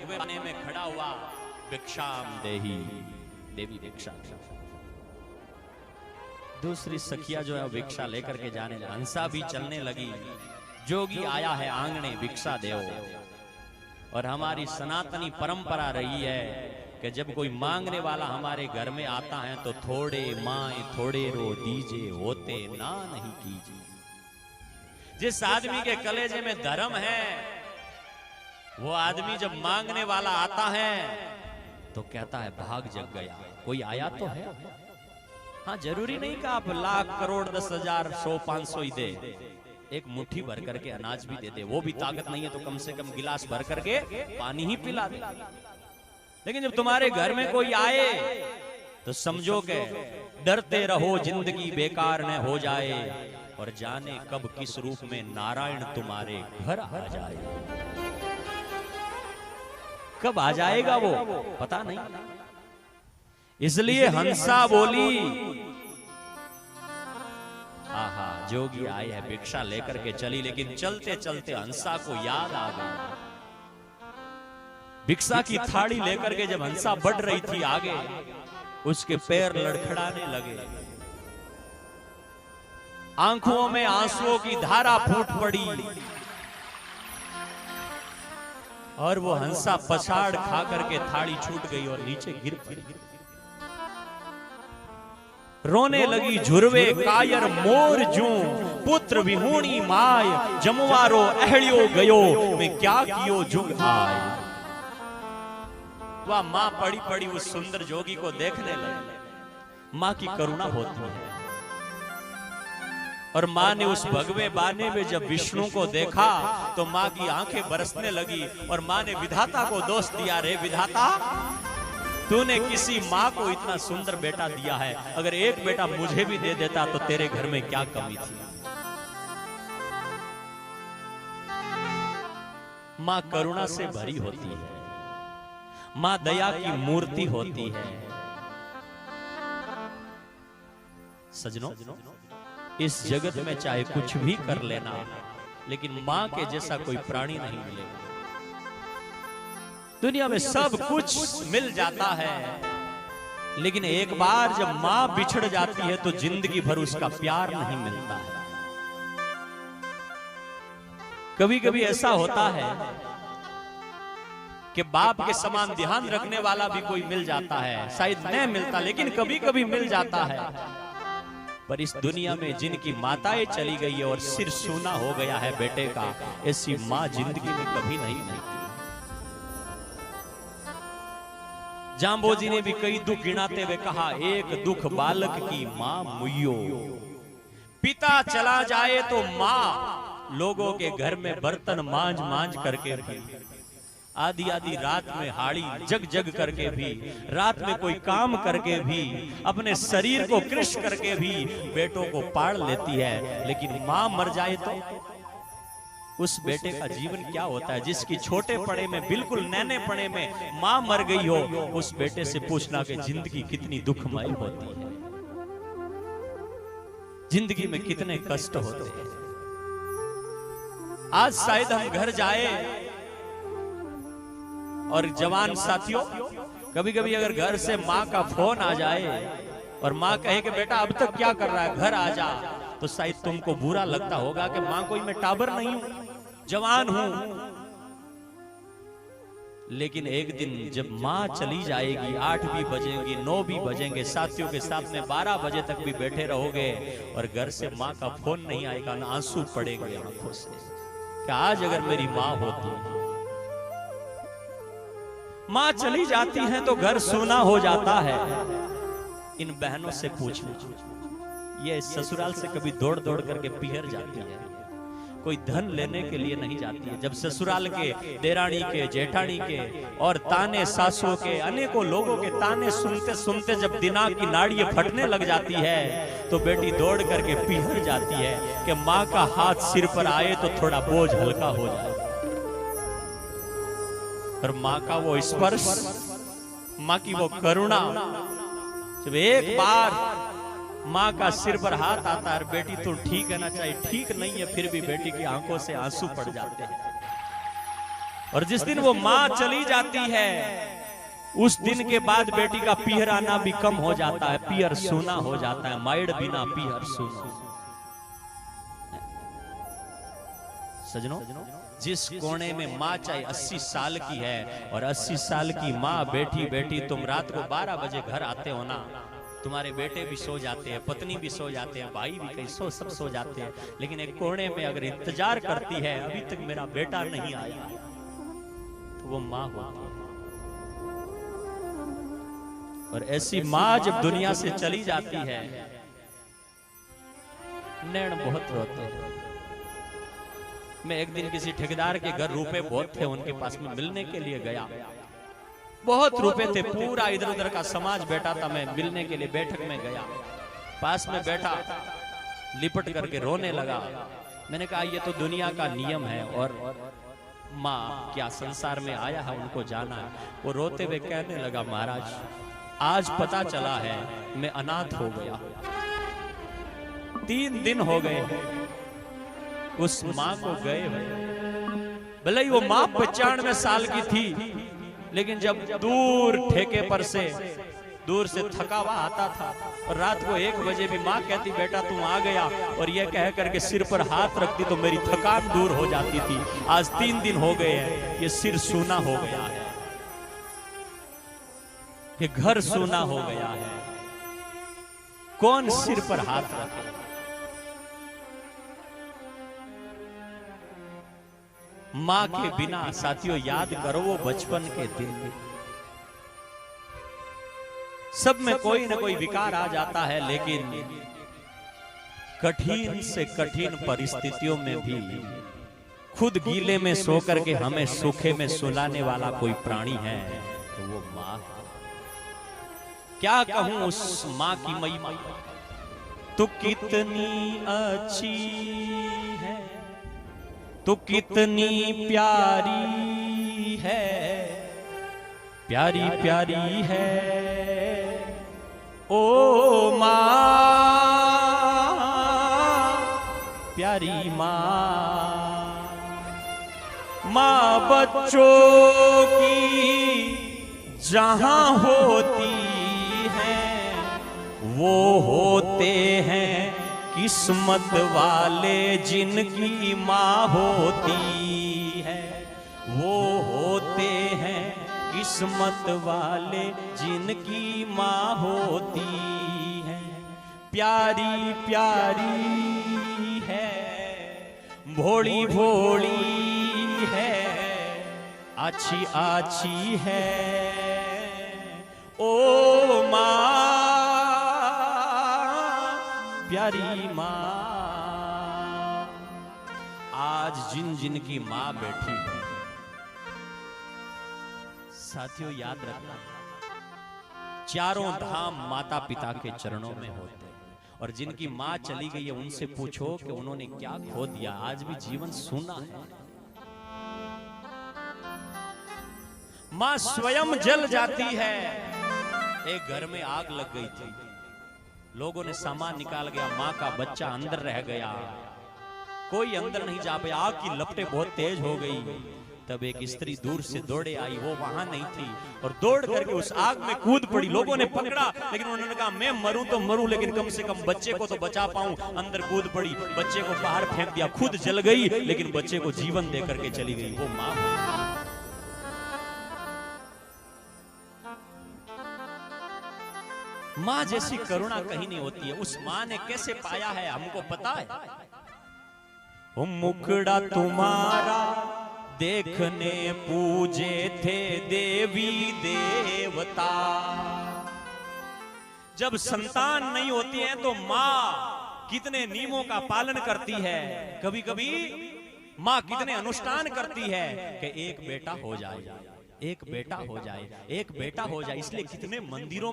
भगवे में खड़ा हुआ, भिक्षाम देही, देवी भिक्षा। दूसरी सखिया जो है भिक्षा लेकर के जाने लगी, हंसा भी चलने लगी। जोगी आया है आंगने भिक्षा देओ। और हमारी सनातनी परंपरा रही है कि जब कोई मांगने वाला हमारे घर में आता है तो थोड़े माए थोड़े रो दीजे, होते ना नहीं कीजिए। जिस आदमी के कलेजे में धर्म है वो आदमी जब मांगने वाला आता है तो कहता है भाग जग गया, कोई आया तो है। हाँ, जरूरी नहीं कि आप लाख करोड़ 10,000 100 500 ही दे, एक मुट्ठी भर करके अनाज भी दे दे, वो भी ताकत नहीं है तो कम से कम गिलास भर करके पानी ही पिला दे। लेकिन जब तुम्हारे घर में कोई आए तो समझो के डरते रहो जिंदगी बेकार न हो जाए, और जाने कब किस रूप में नारायण तुम्हारे घर आ जाए। कब आ जाएगा वो पता नहीं। इसलिए हंसा बोली, आहा जोगी आए है, भिक्षा लेकर के चली, लेकिन चलते चलते हंसा को याद आ गई। भिक्षा की थाली लेकर के जब हंसा बढ़ रही थी आगे, उसके पैर लड़खड़ाने लगे, आंखों में आंसुओं की धारा फूट पड़ी, और वो हंसा पछाड़ खा करके थाली छूट गई और नीचे गिर पड़ी। रोने लगी झुरवे कायर मोर जू, पुत्र विहूणी माय, जमवारो अहलियो गयो, मैं क्या कियो जुग आय। वह मां पड़ी पड़ी उस सुंदर जोगी को देखने लगी। मां की करुणा होती है, और मां ने उस भगवे बाने में जब विष्णु को देखा तो मां की आंखें बरसने लगी, और मां ने विधाता को दोष दिया, रे विधाता तूने किसी मां को इतना सुंदर बेटा दिया है, अगर एक बेटा मुझे भी दे देता तो तेरे घर में क्या कमी थी। मां करुणा से भरी होती है, मां दया की मूर्ति होती है। सजनों, इस जगत में चाहे कुछ भी कर लेना, लेकिन मां के जैसा कोई प्राणी नहीं मिलेगा। दुनिया में सब कुछ मिल जाता है, लेकिन एक बार जब मां बिछड़ जाती है तो जिंदगी भर उसका प्यार नहीं मिलता है। कभी कभी ऐसा होता है कि बाप के समान ध्यान रखने वाला भी कोई मिल जाता है, शायद नहीं मिलता लेकिन कभी कभी मिल जाता है। पर इस दुनिया में जिनकी माताएं चली गई है और सिर सूना हो गया है बेटे का, ऐसी मां जिंदगी में कभी नहीं मिलती। जाम्बोजी ने भी कई दुख गिनाते हुए कहा, एक दुख बालक की मां मुइयो, पिता चला जाए तो मां लोगों के घर में बर्तन मांज मांज करके भी, आधी आधी रात में हाड़ी जग जग करके भी, रात में कोई काम करके भी, अपने शरीर को कृश करके भी बेटों को पाड़ लेती है। लेकिन मां मर जाए तो उस बेटे का जीवन क्या होता है। जिसकी छोटे पड़े में, बिल्कुल नैने पड़े में मां मर गई हो, उस बेटे से पूछना कि जिंदगी कितनी दुखमय होती है, जिंदगी में कितने कष्ट होते हैं। आज शायद हम घर जाए और जवान साथियों, कभी कभी अगर घर से मां का फोन आ जाए और मां कहे कि बेटा अब तक क्या कर रहा है, घर आ जा, तो शायद तुमको बुरा लगता होगा कि मां कोई मैं टाबर नहीं हूं, जवान हूं। लेकिन एक दिन जब मां चली जाएगी, 8 भी बजेंगी, 9 भी बजेंगे, साथियों के साथ में 12 बजे तक भी बैठे रहोगे और घर से मां का फोन नहीं आएगा, ना आंसू पड़ेंगे आंखों से कि आज अगर मेरी मां होती। मां चली जाती है तो घर सूना हो जाता है। इन बहनों से पूछना, ये ससुराल से कभी दौड़ दौड़ करके पिहर जाती है, कोई धन लेने के लिए नहीं जाती है। जब ससुराल के देरानी के, जेठानी के और ताने सासुओं के, अनेकों लोगों के ताने सुनते सुनते जब दिमाग की नाड़ियां फटने लग जाती है तो बेटी दौड़ करके पिहर जाती है कि मां का हाथ सिर पर आए तो थोड़ा बोझ हल्का हो जाए। और मां का वो स्पर्श, मां की वो करुणा, जब एक बार माँ का सिर पर हाथ आता है, बेटी तो ठीक है ना, चाहिए ठीक नहीं है, फिर भी बेटी की आंखों से आंसू पड़ जाते हैं। और जिस दिन वो माँ चली जाती है उस दिन के बाद बेटी का पीहर आना भी कम हो जाता है, पीहर सोना हो जाता है। माइड बिना पीहर सोना। सजनों, जिस कोने में माँ चाहे 80 साल की है और 80 साल की माँ बैठी बैठी, तुम रात को 12 बजे घर आते हो ना, तुम्हारे बेटे भी सो जाते हैं, पत्नी भी सो जाते हैं, भाई भी कहीं सब सो जाते हैं, लेकिन एक कोने में अगर इंतजार करती है अभी तक मेरा बेटा नहीं आया, तो वो माँ होती है। और ऐसी माँ जब दुनिया से चली जाती है, नैन बहुत रोते हैं। मैं एक दिन किसी ठेकेदार के घर, रुपए बहुत थे उनके पास में, मिलने के लिए गया। बहुत रुपए थे, पूरा इधर उधर का समाज बैठा था, मैं मिलने के लिए बैठक में गया। पास में बैठा, लिपट करके रोने लगा। मैंने कहा ये तो दुनिया का नियम है, और माँ क्या संसार में आया है, उनको जाना है। वो रोते हुए कहने लगा, महाराज आज पता चला है मैं अनाथ हो गया। 3 दिन हो गए उस माँ को गए हुए। भले ही वो माँ 95 साल की थी, लेकिन जब दूर ठेके पर से दूर से थका हुआ आता था और रात को 1 बजे भी माँ कहती बेटा तुम आ गया, और ये कह करके सिर पर हाथ रखती तो मेरी थकान दूर हो जाती थी। आज 3 दिन हो गए हैं, ये सिर सूना हो गया है, ये घर सूना हो गया है, कौन सिर पर हाथ रखे। मां के बिना साथियों याद करो वो बचपन के दिन, सब में कोई ना कोई विकार आ जाता है, लेकिन कठिन से कठिन परिस्थितियों में भी खुद गीले में सो करके हमें सूखे में सुलाने वाला कोई प्राणी है तो वो मां है। क्या कहूं उस मां की महिमा, तू कितनी अच्छी है, तू कितनी प्यारी है, प्यारी प्यारी है ओ मां, प्यारी मां। मां बच्चों की जहां होती वो होते हैं किस्मत वाले, जिनकी माँ होती है वो होते हैं किस्मत वाले, जिनकी माँ होती है। प्यारी प्यारी है, भोली भोली है, अच्छी अच्छी है ओ माँ, प्यारी माँ। आज जिन जिन की माँ बैठी है साथियों, याद रखना चारों धाम माता पिता के चरणों में होते हैं, और जिनकी माँ चली गई है उनसे पूछो कि उन्होंने क्या खो दिया। आज भी जीवन सूना है। माँ स्वयं जल जाती है। एक घर में आग लग गई थी, लोगों ने सामान निकाल गया, माँ का बच्चा अंदर रह गया, कोई अंदर नहीं जा पाया, आग की लपटें बहुत तेज हो गई। तब एक स्त्री दूर से दौड़े आई, वो वहां नहीं थी, और दौड़ करके उस आग में कूद पड़ी। लोगों ने पकड़ा, लेकिन उन्होंने कहा मैं मरूं तो मरूं, लेकिन कम से कम बच्चे को तो बचा पाऊं। अंदर कूद पड़ी, बच्चे को बाहर फेंक दिया, खुद जल गई, लेकिन बच्चे को जीवन दे करके चली गई। वो माँ माँ जैसी करुणा कहीं नहीं होती है। उस माँ ने कैसे पाया है हमको पता है। वो मुखड़ा तुम्हारा देखने पूजे थे देवी देवता। जब संतान नहीं होती है तो माँ कितने नियमों का पालन करती है। कभी कभी माँ कितने अनुष्ठान करती है कि एक बेटा हो जाए, एक बेटा हो जाए, एक बेटा हो जाए। इसलिए कितने मंदिरों में